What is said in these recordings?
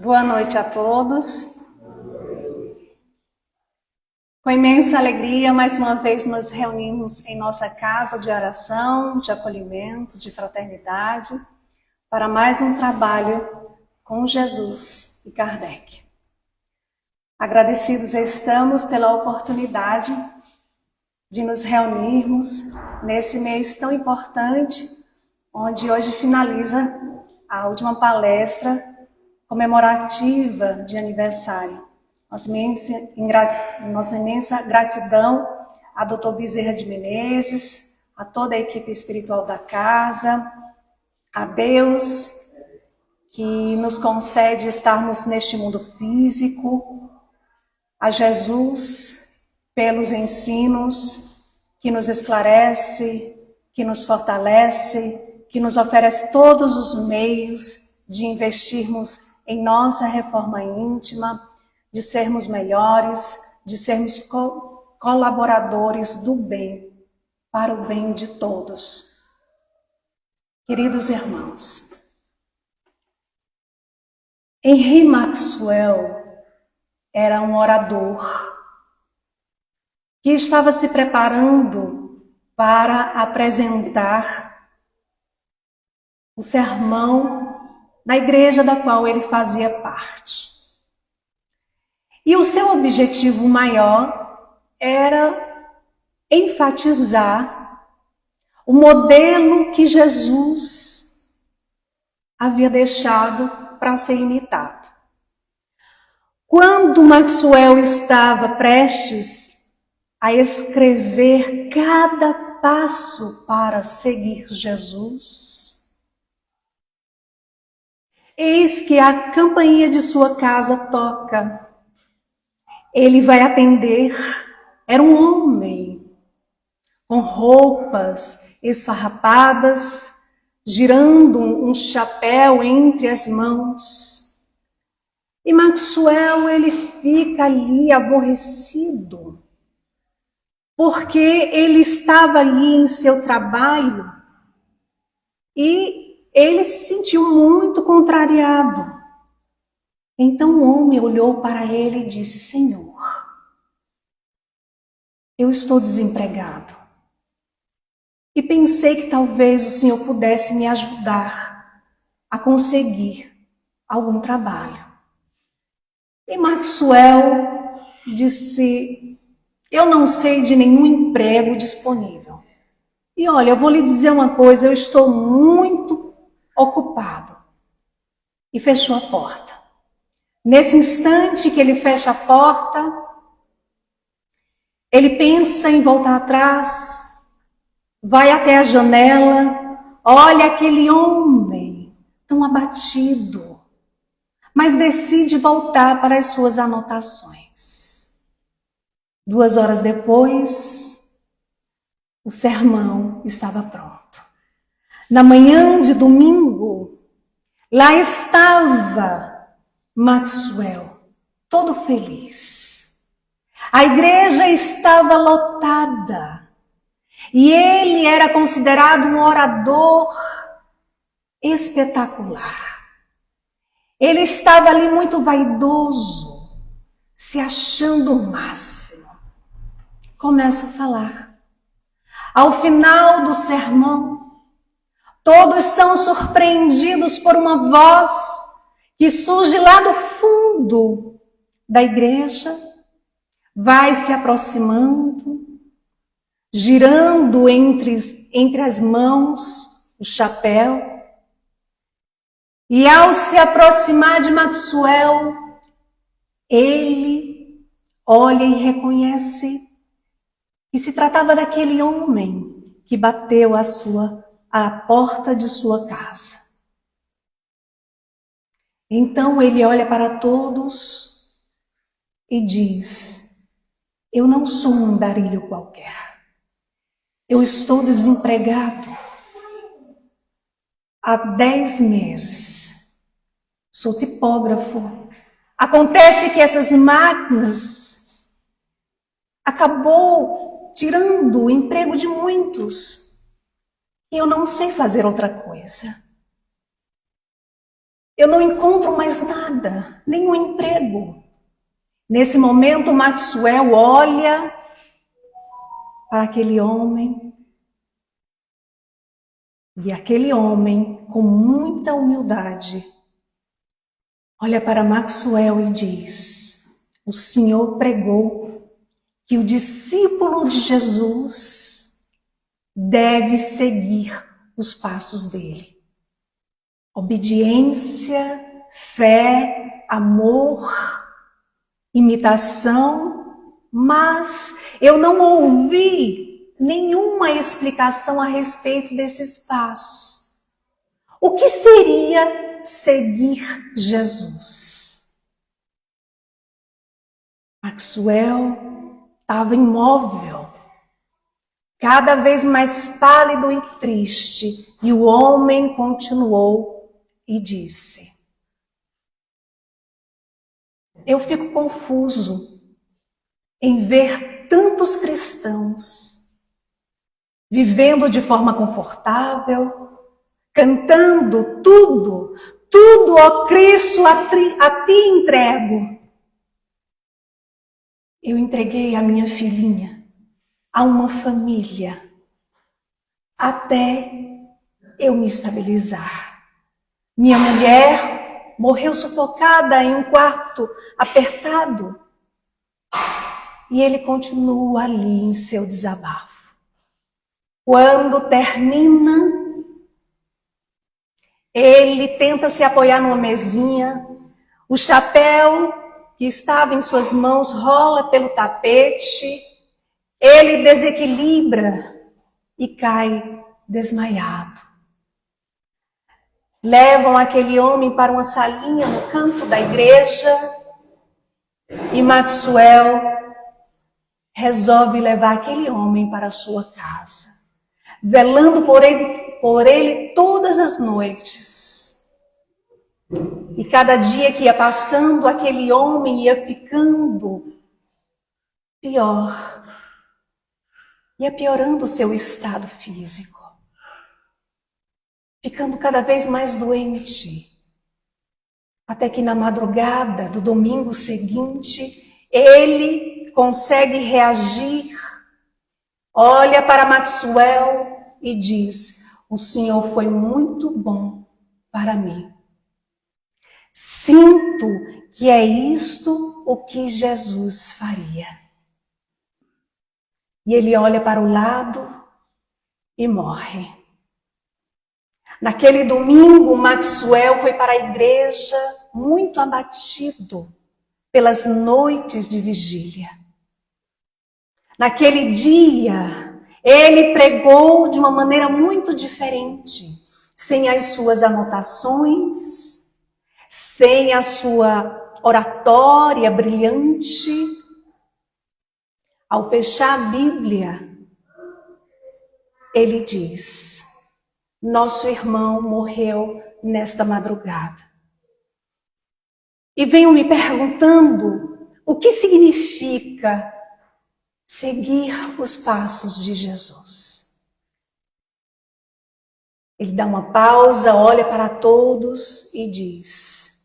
Boa noite a todos. Com imensa alegria, mais uma vez nos reunimos em nossa casa de oração, de acolhimento, de fraternidade, para mais um trabalho com Jesus e Kardec. Agradecidos estamos pela oportunidade de nos reunirmos nesse mês tão importante, onde hoje finaliza a última palestra comemorativa de aniversário. Nossa imensa gratidão a Dr. Bezerra de Menezes, a toda a equipe espiritual da casa, a Deus que nos concede estarmos neste mundo físico, a Jesus pelos ensinos que nos esclarece, que nos fortalece, que nos oferece todos os meios de investirmos em nossa reforma íntima, de sermos melhores, de sermos colaboradores do bem, para o bem de todos. Queridos irmãos, Henry Maxwell era um orador que estava se preparando para apresentar o sermão da igreja da qual ele fazia parte. E o seu objetivo maior era enfatizar o modelo que Jesus havia deixado para ser imitado. Quando Maxwell estava prestes a escrever cada passo para seguir Jesus, eis que a campainha de sua casa toca. Ele vai atender. Era um homem com roupas esfarrapadas, girando um chapéu entre as mãos. E Maxwell, ele fica ali aborrecido, porque ele estava ali em seu trabalho e ele se sentiu muito contrariado. Então o homem olhou para ele e disse: Senhor, eu estou desempregado e pensei que talvez o Senhor pudesse me ajudar a conseguir algum trabalho. E Maxwell disse: eu não sei de nenhum emprego disponível. E olha, eu vou lhe dizer uma coisa, eu estou muito ocupado. E fechou a porta. Nesse instante que ele fecha a porta, ele pensa em voltar atrás, vai até a janela, olha aquele homem tão abatido, mas decide voltar para as suas anotações. 2 horas depois, o sermão estava pronto. Na manhã de domingo, lá estava Maxwell, todo feliz. A igreja estava lotada e ele era considerado um orador espetacular. Ele estava ali muito vaidoso, se achando o máximo. Começa a falar. Ao final do sermão, todos são surpreendidos por uma voz que surge lá do fundo da igreja, vai se aproximando, girando entre as mãos o chapéu, e ao se aproximar de Maxwell, ele olha e reconhece que se tratava daquele homem que bateu a porta de sua casa. Então ele olha para todos e diz: eu não sou um andarilho qualquer. Eu estou desempregado há 10 meses. Sou tipógrafo. Acontece que essas máquinas acabou tirando o emprego de muitos. E eu não sei fazer outra coisa. Eu não encontro mais nada. nada, nenhum emprego. Nesse momento, Maxwell olha para aquele homem, e aquele homem, com muita humildade, olha para Maxwell e diz: o Senhor pregou que o discípulo de Jesus deve seguir os passos dele. Obediência, fé, amor, imitação, mas eu não ouvi nenhuma explicação a respeito desses passos. O que seria seguir Jesus? Maxwell estava imóvel, cada vez mais pálido e triste, e o homem continuou e disse: eu fico confuso em ver tantos cristãos vivendo de forma confortável, cantando tudo, ó Cristo, a ti entrego. Eu entreguei a minha filhinha a uma família até eu me estabilizar. Minha mulher morreu sufocada em um quarto apertado. E ele continua ali em seu desabafo. Quando termina, ele tenta se apoiar numa mesinha. O chapéu que estava em suas mãos rola pelo tapete. Ele desequilibra e cai desmaiado. Levam aquele homem para uma salinha no canto da igreja e Maxwell resolve levar aquele homem para a sua casa, velando por ele todas as noites. E cada dia que ia passando, aquele homem ia ficando pior, ia piorando o seu estado físico, ficando cada vez mais doente, até que na madrugada do domingo seguinte, ele consegue reagir, olha para Maxwell e diz: o Senhor foi muito bom para mim. Sinto que é isto o que Jesus faria. E ele olha para o lado e morre. Naquele domingo, Maxwell foi para a igreja muito abatido pelas noites de vigília. Naquele dia, ele pregou de uma maneira muito diferente, sem as suas anotações, sem a sua oratória brilhante. Ao fechar a Bíblia, ele diz: nosso irmão morreu nesta madrugada. E venho me perguntando o que significa seguir os passos de Jesus. Ele dá uma pausa, olha para todos e diz: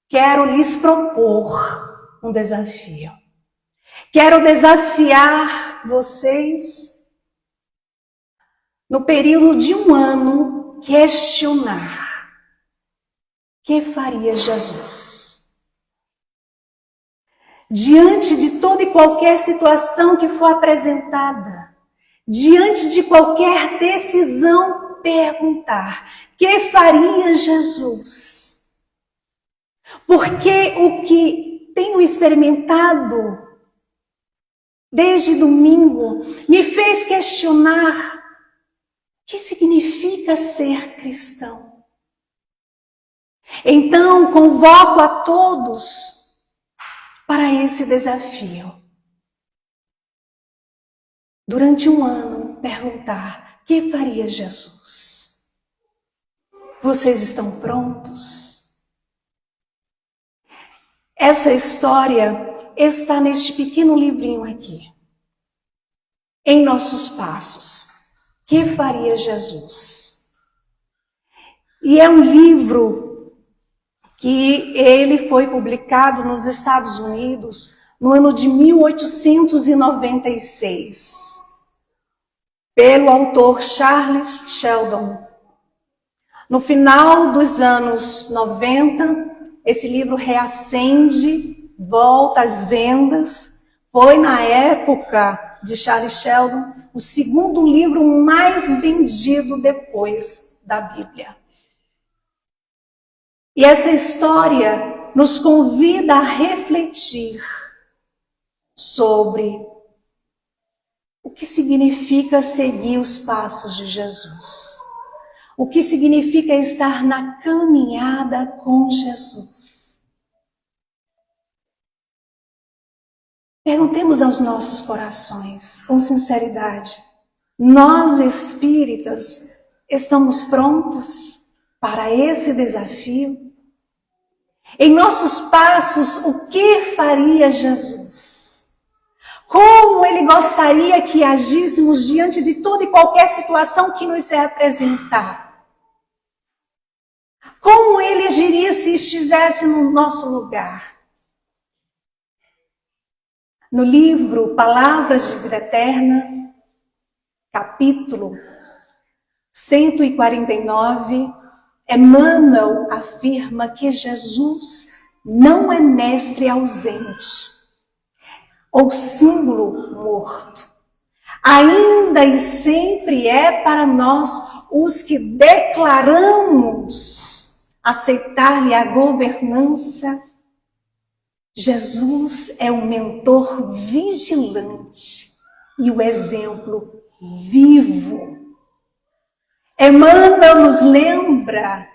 quero lhes propor um desafio. Quero desafiar vocês no período de um ano, questionar: que faria Jesus? Diante de toda e qualquer situação que for apresentada, diante de qualquer decisão, perguntar: que faria Jesus? Porque o que tenho experimentado desde domingo me fez questionar: o que significa ser cristão? Então, convoco a todos para esse desafio. Durante um ano, perguntar: que faria Jesus? Vocês estão prontos? Essa história está neste pequeno livrinho aqui. Em nossos passos. Que faria Jesus? E é um livro que ele foi publicado nos Estados Unidos no ano de 1896, pelo autor Charles Sheldon. No final dos anos 90, esse livro reacende, volta às vendas. Foi, na época de Charles Sheldon, o segundo livro mais vendido depois da Bíblia. E essa história nos convida a refletir sobre o que significa seguir os passos de Jesus. O que significa estar na caminhada com Jesus. Perguntemos aos nossos corações, com sinceridade, nós espíritas estamos prontos para esse desafio? Em nossos passos, o que faria Jesus? Como ele gostaria que agíssemos diante de toda e qualquer situação que nos é apresentada? Como ele agiria se estivesse no nosso lugar? No livro Palavras de Vida Eterna, capítulo 149, Emmanuel afirma que Jesus não é mestre ausente ou símbolo morto. Ainda e sempre é para nós os que declaramos aceitar-lhe a governança. Jesus é o mentor vigilante e o exemplo vivo. Emmanuel nos lembra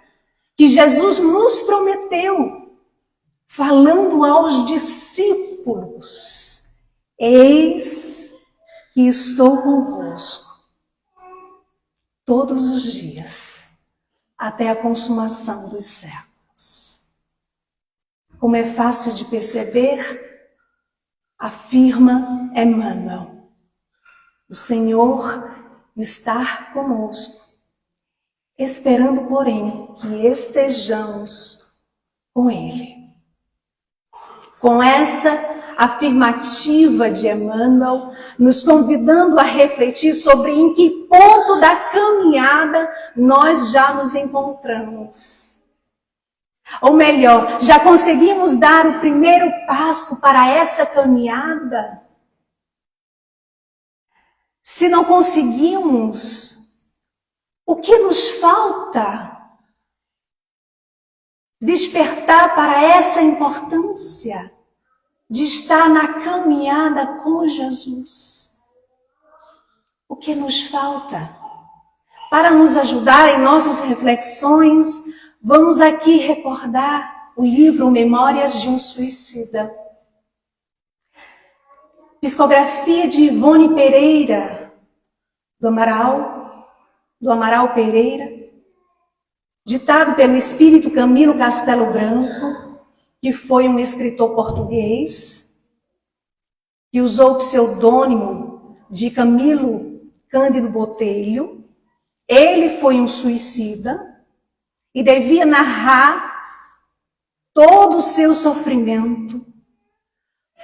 que Jesus nos prometeu, falando aos discípulos: eis que estou convosco todos os dias, até a consumação dos séculos. Como é fácil de perceber, afirma Emmanuel, o Senhor está conosco, esperando, porém, que estejamos com Ele. Com essa afirmativa de Emmanuel, nos convidando a refletir sobre em que ponto da caminhada nós já nos encontramos. Ou melhor, já conseguimos dar o primeiro passo para essa caminhada? Se não conseguimos, o que nos falta? Despertar para essa importância de estar na caminhada com Jesus. O que nos falta? Para nos ajudar em nossas reflexões, vamos aqui recordar o livro Memórias de um Suicida. Psicografia de Ivone Pereira, do Amaral Pereira, ditado pelo espírito Camilo Castelo Branco, que foi um escritor português, que usou o pseudônimo de Camilo Cândido Botelho. Ele foi um suicida e devia narrar todo o seu sofrimento,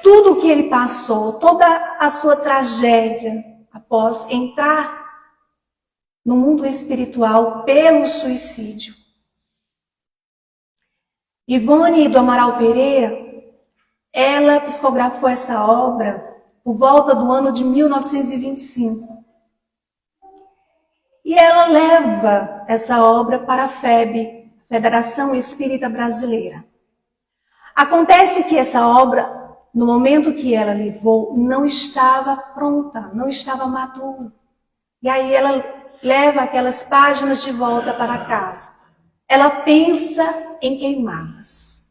tudo o que ele passou, toda a sua tragédia após entrar no mundo espiritual pelo suicídio. Ivone do Amaral Pereira, ela psicografou essa obra por volta do ano de 1925. E ela leva essa obra para a FEB, Federação Espírita Brasileira. Acontece que essa obra, no momento que ela levou, não estava pronta, não estava madura. E aí ela leva aquelas páginas de volta para casa. Ela pensa em queimá-las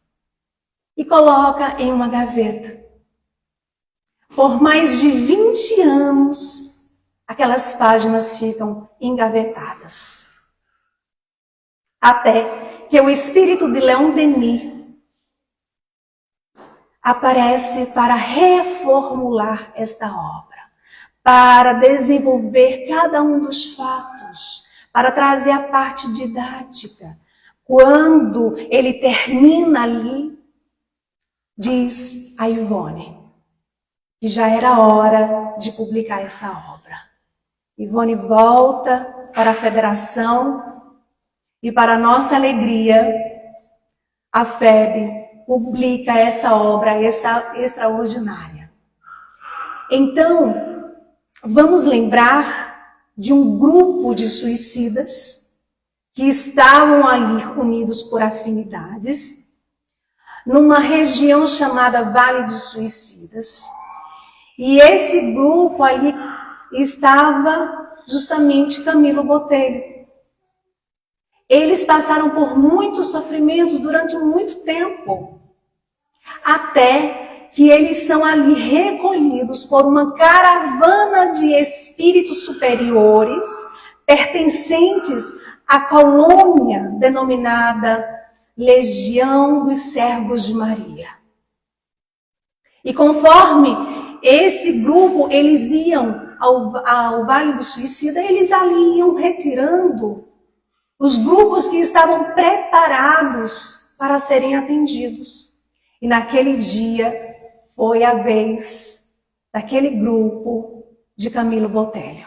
e coloca em uma gaveta. Por mais de 20 anos, aquelas páginas ficam engavetadas. Até que o espírito de Leon Denis aparece para reformular esta obra, para desenvolver cada um dos fatos, para trazer a parte didática, quando ele termina ali, diz a Ivone que já era hora de publicar essa obra. Ivone volta para a federação e, para nossa alegria, a FEB publica essa obra extraordinária. Então, vamos lembrar de um grupo de suicidas que estavam ali unidos por afinidades, numa região chamada Vale dos Suicidas. E esse grupo ali estava justamente Camilo Botelho. Eles passaram por muitos sofrimentos durante muito tempo, até que eles são ali recolhidos por uma caravana de espíritos superiores, pertencentes à colônia denominada Legião dos Servos de Maria. E conforme esse grupo, eles iam ao Vale do Suicida, eles ali iam retirando os grupos que estavam preparados para serem atendidos. E naquele dia foi a vez daquele grupo de Camilo Botelho.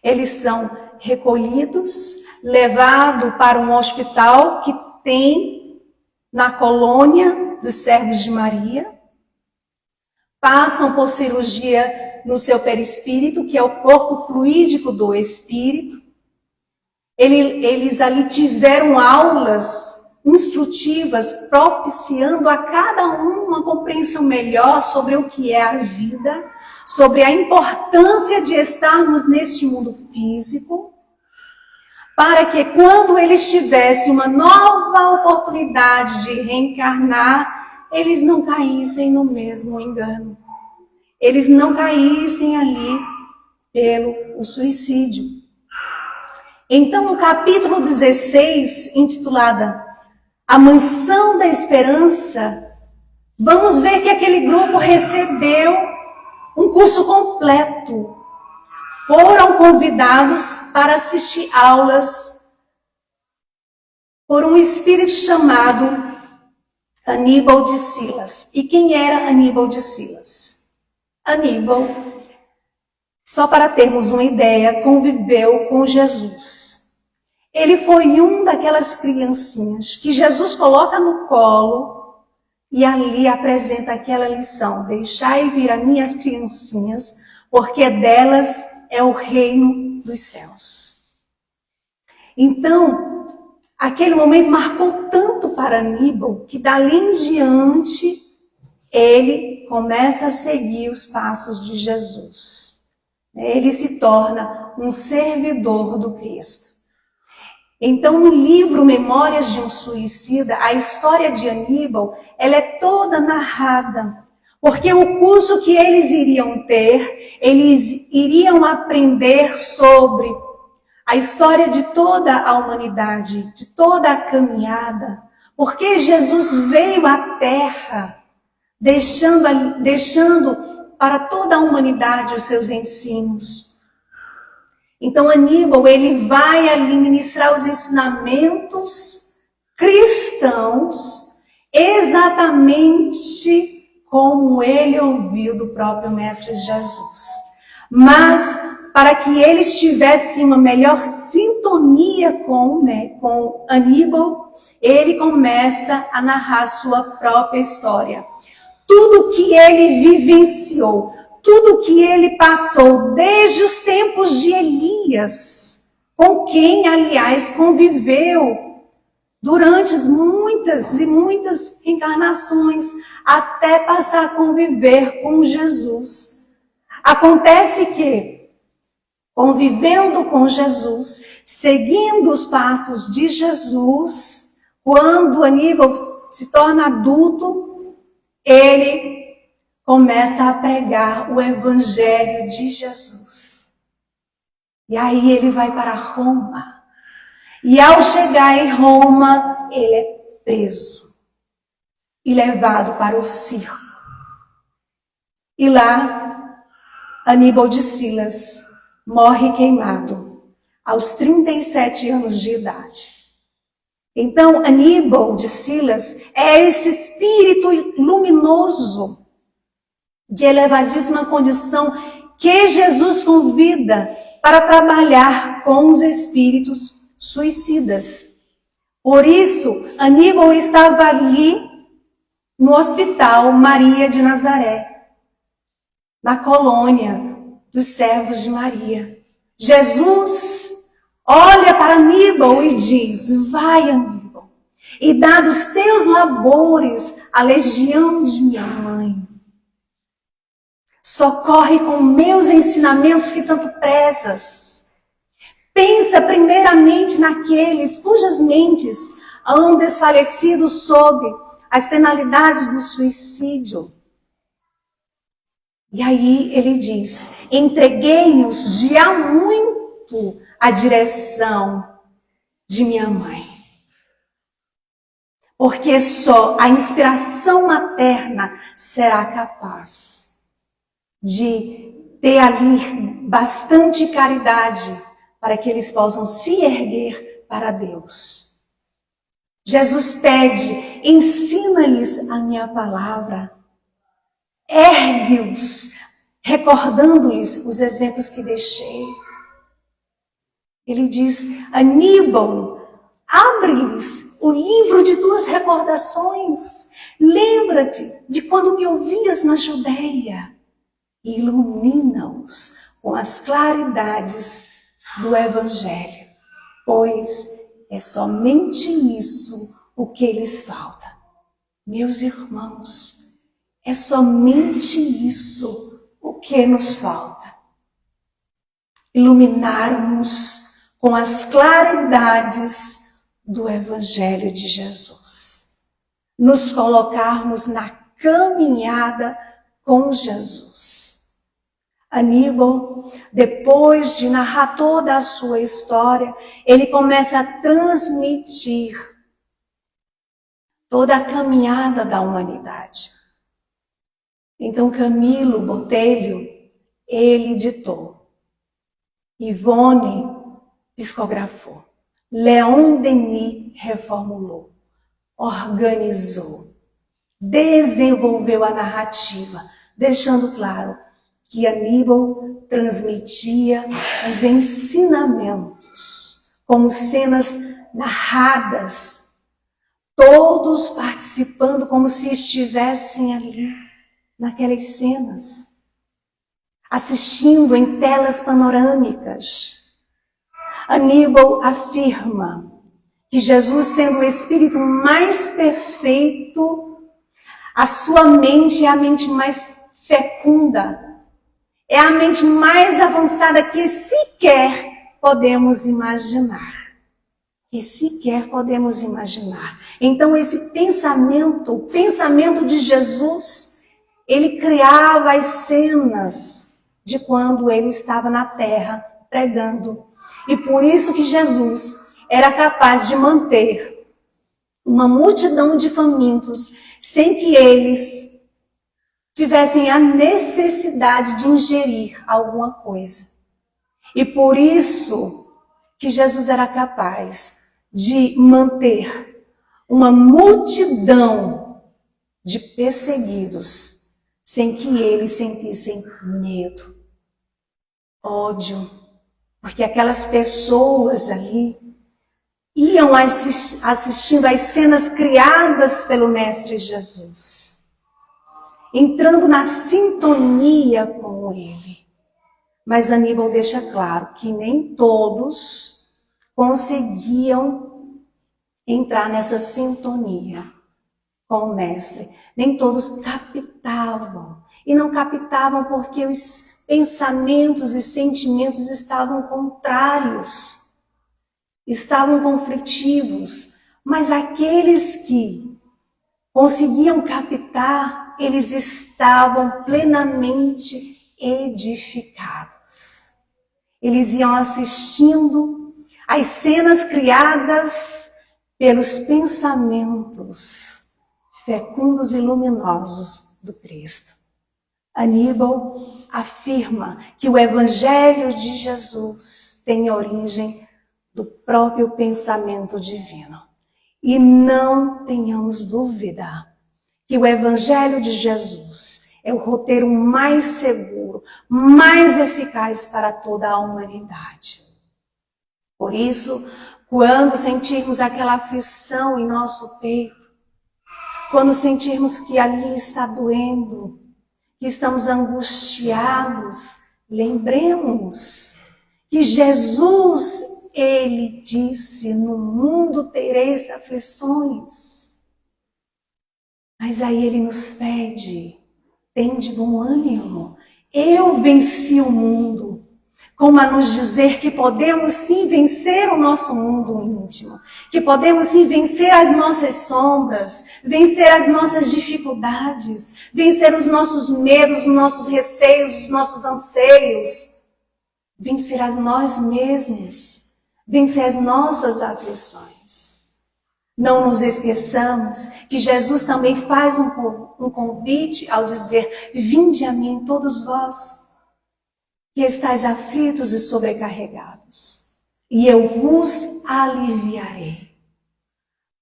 Eles são recolhidos, levados para um hospital que tem na colônia dos Servos de Maria, passam por cirurgia no seu perispírito, que é o corpo fluídico do espírito. Eles ali tiveram aulas instrutivas, propiciando a cada um uma compreensão melhor sobre o que é a vida, sobre a importância de estarmos neste mundo físico, para que quando eles tivessem uma nova oportunidade de reencarnar, eles não caíssem no mesmo engano. Eles não caíssem ali pelo suicídio. Então, no capítulo 16, intitulada A Mansão da Esperança, vamos ver que aquele grupo recebeu um curso completo. Foram convidados para assistir aulas por um espírito chamado Aníbal de Silas. E quem era Aníbal de Silas? Aníbal, só para termos uma ideia, conviveu com Jesus. Ele foi um daquelas criancinhas que Jesus coloca no colo e ali apresenta aquela lição: deixai vir as minhas criancinhas, porque delas é o reino dos céus. Então, aquele momento marcou tanto para Aníbal que dali em diante ele começa a seguir os passos de Jesus. Ele se torna um servidor do Cristo. Então, no livro Memórias de um Suicida, a história de Aníbal, ela é toda narrada. Porque o curso que eles iriam ter, eles iriam aprender sobre a história de toda a humanidade, de toda a caminhada. Porque Jesus veio à Terra, deixando para toda a humanidade os seus ensinos. Então Aníbal, ele vai ali ministrar os ensinamentos cristãos, exatamente como ele ouviu do próprio Mestre Jesus. Mas, para que eles tivessem uma melhor sintonia com Aníbal, ele começa a narrar sua própria história. Tudo que ele vivenciou, tudo que ele passou desde os tempos de Elias, com quem, aliás, conviveu durante muitas e muitas encarnações, até passar a conviver com Jesus. Acontece que, convivendo com Jesus, seguindo os passos de Jesus, quando Aníbal se torna adulto, ele começa a pregar o Evangelho de Jesus. E aí ele vai para Roma. E ao chegar em Roma, ele é preso e levado para o circo. E lá, Aníbal de Silas morre queimado aos 37 anos de idade. Então, Aníbal de Silas é esse espírito luminoso de elevadíssima condição que Jesus convida para trabalhar com os espíritos suicidas. Por isso, Aníbal estava ali no Hospital Maria de Nazaré, na colônia dos servos de Maria. Jesus olha para Aníbal e diz: vai, Aníbal, e dá dos teus labores a legião de minha mãe. Socorre com meus ensinamentos que tanto prezas. Pensa primeiramente naqueles cujas mentes hão desfalecido sob as penalidades do suicídio. E aí ele diz: entreguei-os de há muito à direção de minha mãe. Porque só a inspiração materna será capaz de ter ali bastante caridade para que eles possam se erguer para Deus. Jesus pede: ensina-lhes a minha palavra. Ergue-os, recordando-lhes os exemplos que deixei. Ele diz: Aníbal, abre-lhes o livro de tuas recordações. Lembra-te de quando me ouvias na Judeia. Ilumina-os com as claridades do Evangelho, pois é somente isso o que lhes falta. Meus irmãos, é somente isso o que nos falta. Iluminarmos com as claridades do Evangelho de Jesus. Nos colocarmos na caminhada com Jesus. Aníbal, depois de narrar toda a sua história, ele começa a transmitir toda a caminhada da humanidade. Então Camilo Botelho, ele ditou. Ivone psicografou. Leon Denis reformulou. Organizou. Desenvolveu a narrativa, deixando claro que Aníbal transmitia os ensinamentos como cenas narradas, todos participando como se estivessem ali, naquelas cenas, assistindo em telas panorâmicas. Aníbal afirma que Jesus, sendo o espírito mais perfeito, a sua mente é a mente mais fecunda, é a mente mais avançada que sequer podemos imaginar. Então esse pensamento, o pensamento de Jesus, ele criava as cenas de quando ele estava na terra pregando. E por isso que Jesus era capaz de manter uma multidão de famintos sem que eles tivessem a necessidade de ingerir alguma coisa. E por isso que Jesus era capaz de manter uma multidão de perseguidos sem que eles sentissem medo, ódio, porque aquelas pessoas ali iam assistindo às cenas criadas pelo Mestre Jesus, entrando na sintonia com ele. Mas Aníbal deixa claro que nem todos conseguiam entrar nessa sintonia com o Mestre. Nem todos captavam. E não captavam porque os pensamentos e sentimentos estavam contrários, estavam conflitivos. Mas aqueles que conseguiam captar, eles estavam plenamente edificados. Eles iam assistindo às cenas criadas pelos pensamentos fecundos e luminosos do Cristo. Aníbal afirma que o Evangelho de Jesus tem origem do próprio pensamento divino. E não tenhamos dúvida que o Evangelho de Jesus é o roteiro mais seguro, mais eficaz para toda a humanidade. Por isso, quando sentirmos aquela aflição em nosso peito, quando sentirmos que ali está doendo, que estamos angustiados, lembremos que Jesus, Ele disse, no mundo tereis aflições. Mas aí Ele nos pede, tende bom ânimo, eu venci o mundo. Como a nos dizer que podemos sim vencer o nosso mundo íntimo, que podemos sim vencer as nossas sombras, vencer as nossas dificuldades, vencer os nossos medos, os nossos receios, os nossos anseios, vencer a nós mesmos, vencer as nossas aflições. Não nos esqueçamos que Jesus também faz um convite ao dizer: vinde a mim todos vós, que estáis aflitos e sobrecarregados, e eu vos aliviarei.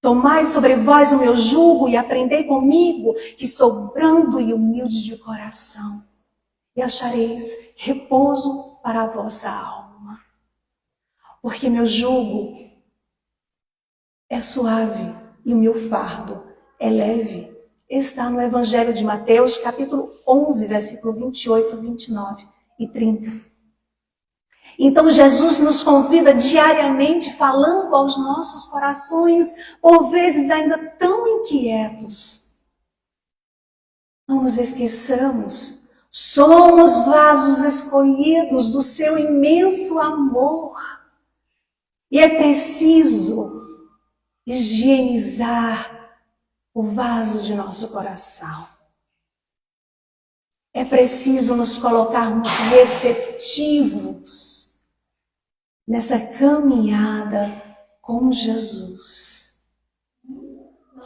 Tomai sobre vós o meu jugo e aprendei comigo, que sou brando e humilde de coração, e achareis repouso para a vossa alma. Porque meu jugo é suave e o meu fardo é leve. Está no Evangelho de Mateus, capítulo 11, versículo 28, 29 e 30. Então Jesus nos convida diariamente, falando aos nossos corações, por vezes ainda tão inquietos. Não nos esqueçamos, somos vasos escolhidos do seu imenso amor. E é preciso higienizar o vaso de nosso coração. É preciso nos colocarmos receptivos nessa caminhada com Jesus.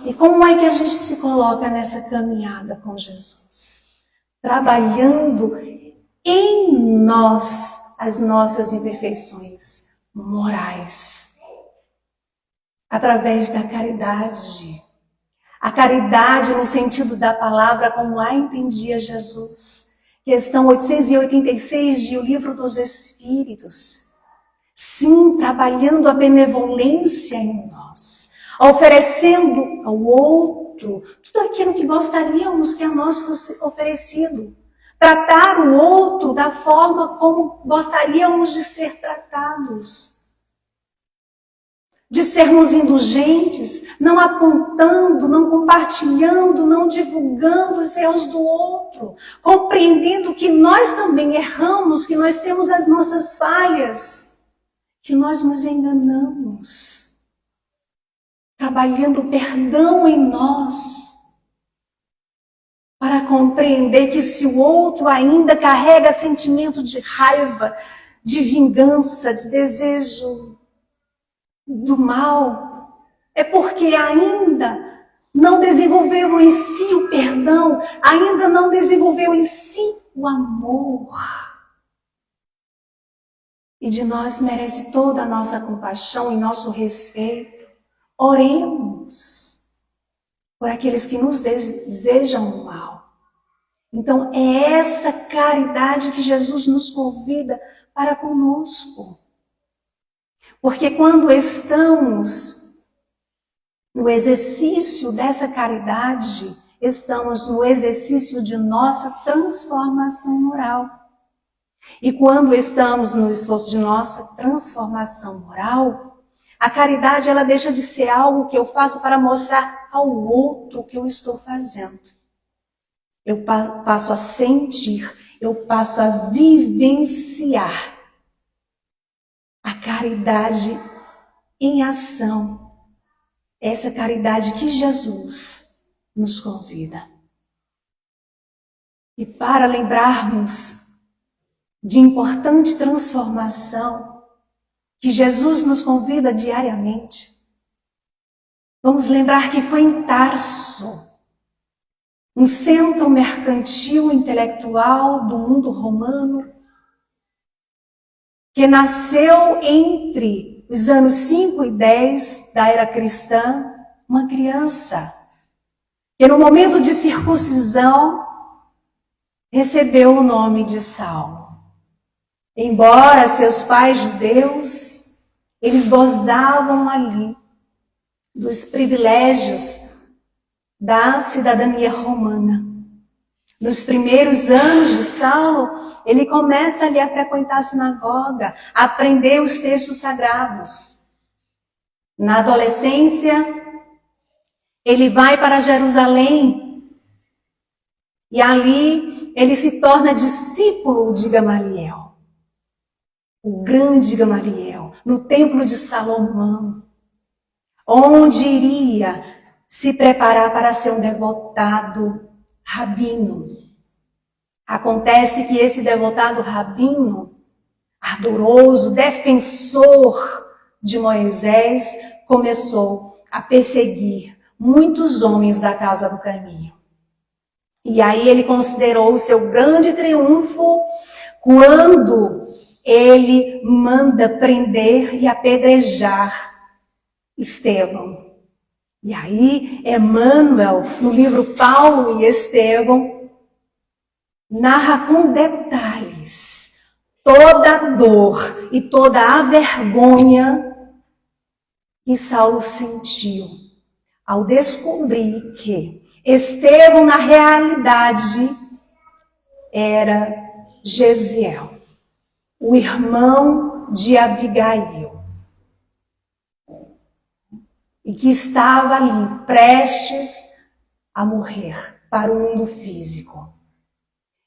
E como é que a gente se coloca nessa caminhada com Jesus? Trabalhando em nós as nossas imperfeições morais, através da caridade. A caridade no sentido da palavra como a entendia Jesus. Questão 886 de O Livro dos Espíritos. Sim, trabalhando a benevolência em nós, oferecendo ao outro tudo aquilo que gostaríamos que a nós fosse oferecido. Tratar o outro da forma como gostaríamos de ser tratados. De sermos indulgentes, não apontando, não compartilhando, não divulgando os erros do outro, compreendendo que nós também erramos, que nós temos as nossas falhas, que nós nos enganamos, trabalhando o perdão em nós, para compreender que se o outro ainda carrega sentimento de raiva, de vingança, de desejo do mal, é porque ainda não desenvolveu em si o perdão, ainda não desenvolveu em si o amor. E de nós merece toda a nossa compaixão e nosso respeito. Oremos por aqueles que nos desejam o mal. Então é essa caridade que Jesus nos convida para conosco. Porque quando estamos no exercício dessa caridade, estamos no exercício de nossa transformação moral. E quando estamos no esforço de nossa transformação moral, a caridade ela deixa de ser algo que eu faço para mostrar ao outro o que eu estou fazendo. Eu passo a sentir, eu passo a vivenciar a caridade em ação, essa caridade que Jesus nos convida. E para lembrarmos de importante transformação que Jesus nos convida diariamente, vamos lembrar que foi em Tarso, um centro mercantil intelectual do mundo romano, que nasceu entre os anos 5 e 10 da era cristã, uma criança, que no momento de circuncisão recebeu o nome de Saulo. Embora seus pais judeus, eles gozavam ali dos privilégios da cidadania romana. Nos primeiros anos de Saulo, ele começa ali a frequentar a sinagoga, a aprender os textos sagrados. Na adolescência, ele vai para Jerusalém e ali ele se torna discípulo de Gamaliel, o grande Gamaliel, no templo de Salomão, onde iria se preparar para ser um devotado rabino. Acontece que esse devotado rabino, ardoroso, defensor de Moisés, começou a perseguir muitos homens da casa do caminho. E aí ele considerou o seu grande triunfo quando ele manda prender e apedrejar Estevão. E aí Emmanuel, no livro Paulo e Estevão, narra com detalhes toda a dor e toda a vergonha que Saulo sentiu ao descobrir que Estevão, na realidade, era Gesiel, o irmão de Abigail, e que estava ali, prestes a morrer para o mundo físico.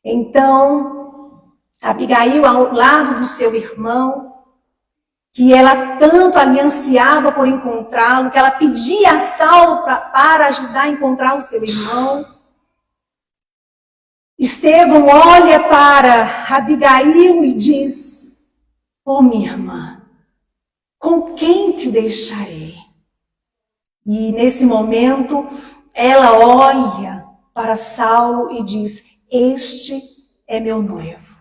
Então, Abigail, ao lado do seu irmão, que ela tanto ali ansiava por encontrá-lo, que ela pedia a Saulo para ajudar a encontrar o seu irmão. Estevão olha para Abigail e diz: "Oh, minha irmã, com quem te deixarei?" E nesse momento, ela olha para Saulo e diz: "Este é meu noivo."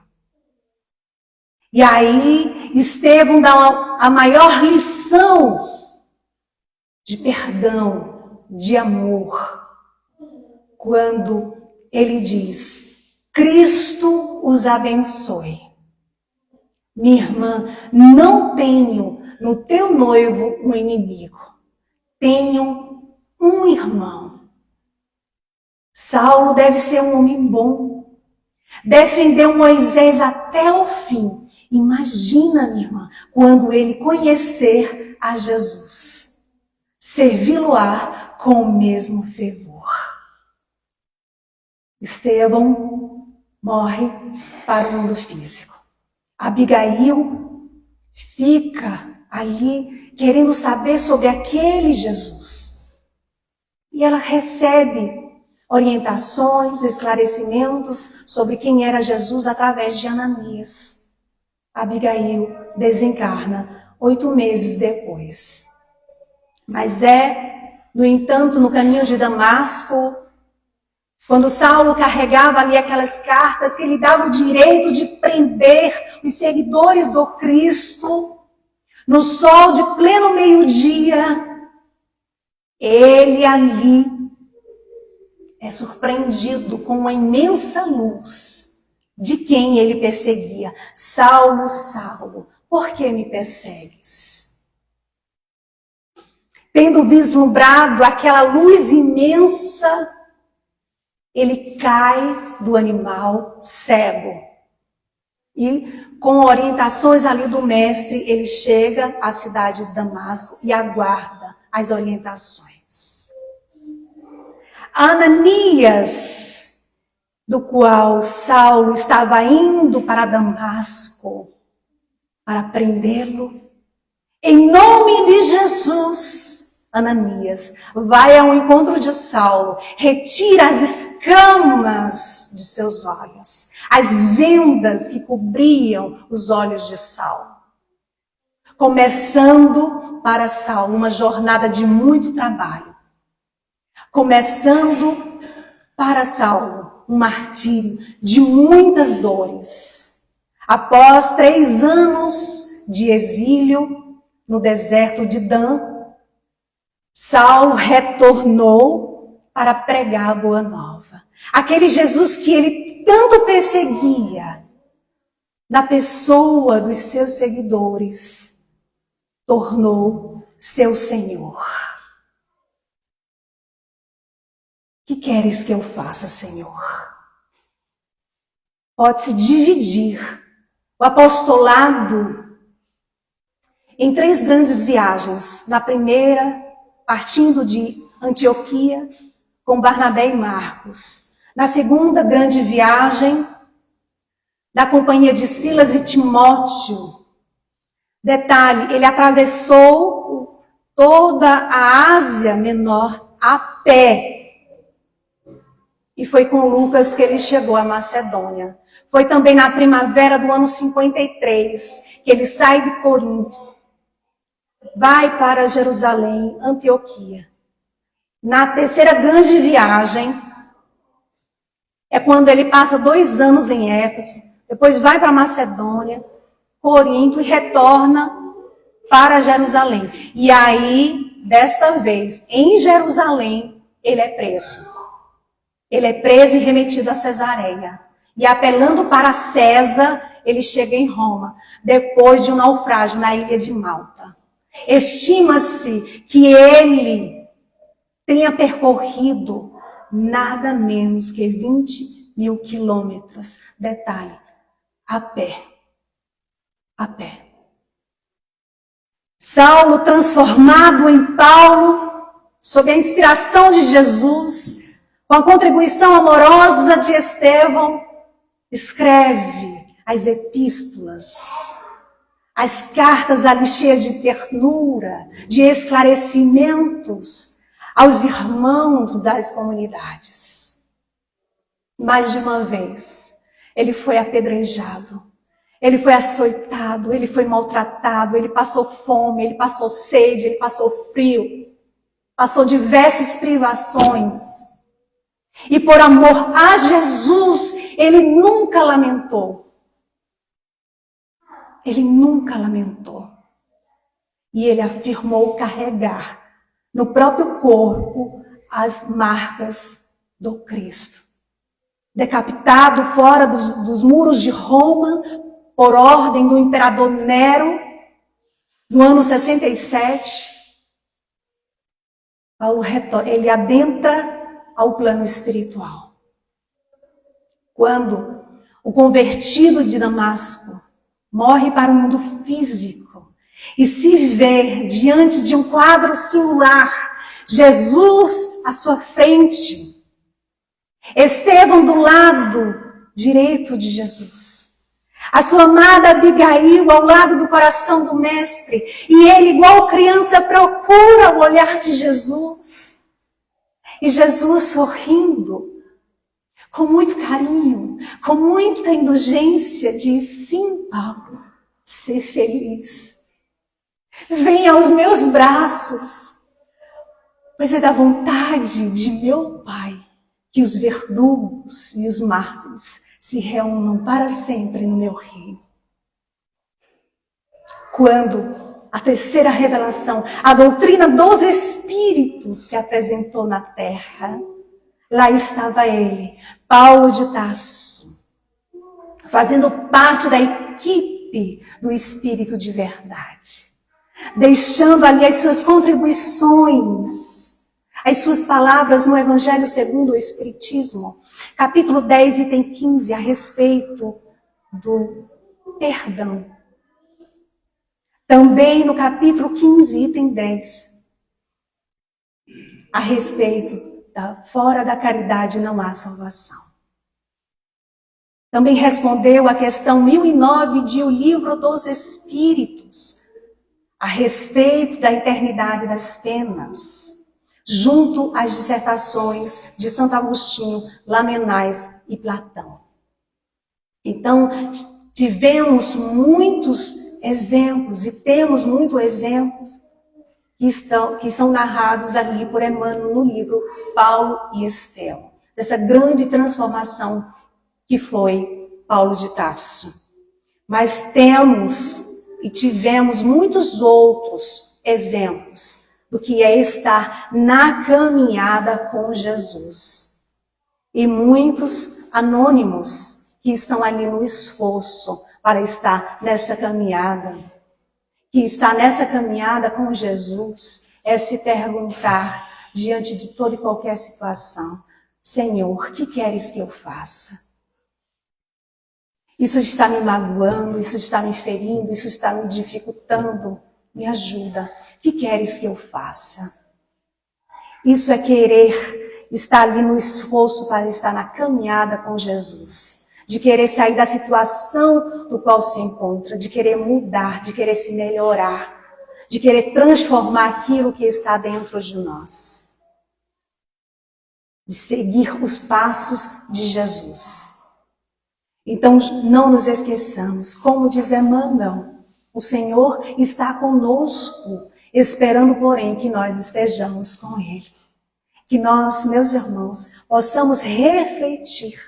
E aí, Estevão dá a maior lição de perdão, de amor, quando ele diz: "Cristo os abençoe. Minha irmã, não tenho no teu noivo um inimigo. Tenho um irmão." Saulo deve ser um homem bom. Defendeu Moisés até o fim. Imagina, minha irmã, quando ele conhecer a Jesus, servi-lo-á com o mesmo fervor. Estevão morre para o mundo físico. Abigail fica ali querendo saber sobre aquele Jesus. E ela recebe orientações, esclarecimentos sobre quem era Jesus através de Ananias. Abigail desencarna 8 meses depois. Mas no entanto, no caminho de Damasco, quando Saulo carregava ali aquelas cartas que lhe davam o direito de prender os seguidores do Cristo, no sol de pleno meio-dia, ele ali é surpreendido com uma imensa luz de quem ele perseguia. "Saulo, Saulo, por que me persegues?" Tendo vislumbrado aquela luz imensa, ele cai do animal cego. E com orientações ali do mestre, ele chega à cidade de Damasco e aguarda as orientações. Ananias, do qual Saulo estava indo para Damasco para prendê-lo, em nome de Jesus, Ananias vai ao encontro de Saulo, retira as escamas de seus olhos, as vendas que cobriam os olhos de Saulo, começando para Saulo uma jornada de muito trabalho, começando para Saulo um martírio de muitas dores. Após 3 anos de exílio no deserto de Dan, Saulo retornou para pregar a boa nova. Aquele Jesus que ele tanto perseguia, na pessoa dos seus seguidores, tornou seu Senhor. O que queres que eu faça, Senhor? Pode-se dividir o apostolado em 3 grandes viagens. Na primeira, partindo de Antioquia, com Barnabé e Marcos. Na segunda grande viagem, da companhia de Silas e Timóteo. Detalhe, ele atravessou toda a Ásia Menor a pé. E foi com Lucas que ele chegou à Macedônia. Foi também na primavera do ano 53 que ele sai de Corinto, vai para Jerusalém, Antioquia. Na terceira grande viagem, é quando ele passa 2 anos em Éfeso, depois vai para Macedônia, Corinto e retorna para Jerusalém. E aí, desta vez, em Jerusalém, ele é preso. Ele é preso e remetido a Cesareia. E apelando para César, ele chega em Roma, depois de um naufrágio na ilha de Malta. Estima-se que ele tenha percorrido nada menos que 20.000 quilômetros. Detalhe, a pé. A pé. Saulo, transformado em Paulo, sob a inspiração de Jesus, com a contribuição amorosa de Estevão, escreve as epístolas, as cartas ali cheias de ternura, de esclarecimentos aos irmãos das comunidades. Mais de uma vez, ele foi apedrejado, ele foi açoitado, ele foi maltratado, ele passou fome, ele passou sede, ele passou frio, passou diversas privações. E por amor a Jesus, ele nunca lamentou. Ele nunca lamentou. E ele afirmou carregar no próprio corpo as marcas do Cristo. Decapitado fora dos muros de Roma, por ordem do imperador Nero, no ano 67, Paulo ele adentra ao plano espiritual. Quando o convertido de Damasco morre para o mundo físico e se vê diante de um quadro singular, Jesus à sua frente, Estevão do lado direito de Jesus, a sua amada Abigail ao lado do coração do mestre, e ele, igual criança, procura o olhar de Jesus. E Jesus sorrindo, com muito carinho, com muita indulgência, diz: sim, Paulo, ser feliz. Venha aos meus braços, pois é da vontade de meu Pai que os verdugos e os mártires se reúnam para sempre no meu reino. Quando a terceira revelação, a doutrina dos Espíritos, se apresentou na terra, lá estava ele, Paulo de Tarso, fazendo parte da equipe do Espírito de verdade, deixando ali as suas contribuições, as suas palavras no Evangelho segundo o Espiritismo, capítulo 10, item 15, a respeito do perdão. Também no capítulo 15, item 10, a respeito da fora da caridade não há salvação. Também respondeu a questão 1009 de O Livro dos Espíritos, a respeito da eternidade das penas, junto às dissertações de Santo Agostinho, Lamennais e Platão. Então, tivemos muitos exemplos, e temos muitos exemplos, que são narrados ali por Emmanuel no livro Paulo e Estevão, dessa grande transformação que foi Paulo de Tarso. Mas temos e tivemos muitos outros exemplos do que é estar na caminhada com Jesus. E muitos anônimos que estão ali no esforço para estar nesta caminhada, que está nessa caminhada com Jesus, é se perguntar diante de toda e qualquer situação: Senhor, o que queres que eu faça? Isso está me magoando, isso está me ferindo, isso está me dificultando. Me ajuda. O que queres que eu faça? Isso é querer estar ali no esforço para estar na caminhada com Jesus. De querer sair da situação do qual se encontra, de querer mudar, de querer se melhorar, de querer transformar aquilo que está dentro de nós. De seguir os passos de Jesus. Então, não nos esqueçamos, como diz Emmanuel, o Senhor está conosco, esperando, porém, que nós estejamos com Ele. Que nós, meus irmãos, possamos refletir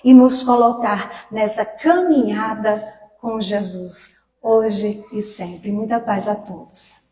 e nos colocar nessa caminhada com Jesus, hoje e sempre. Muita paz a todos.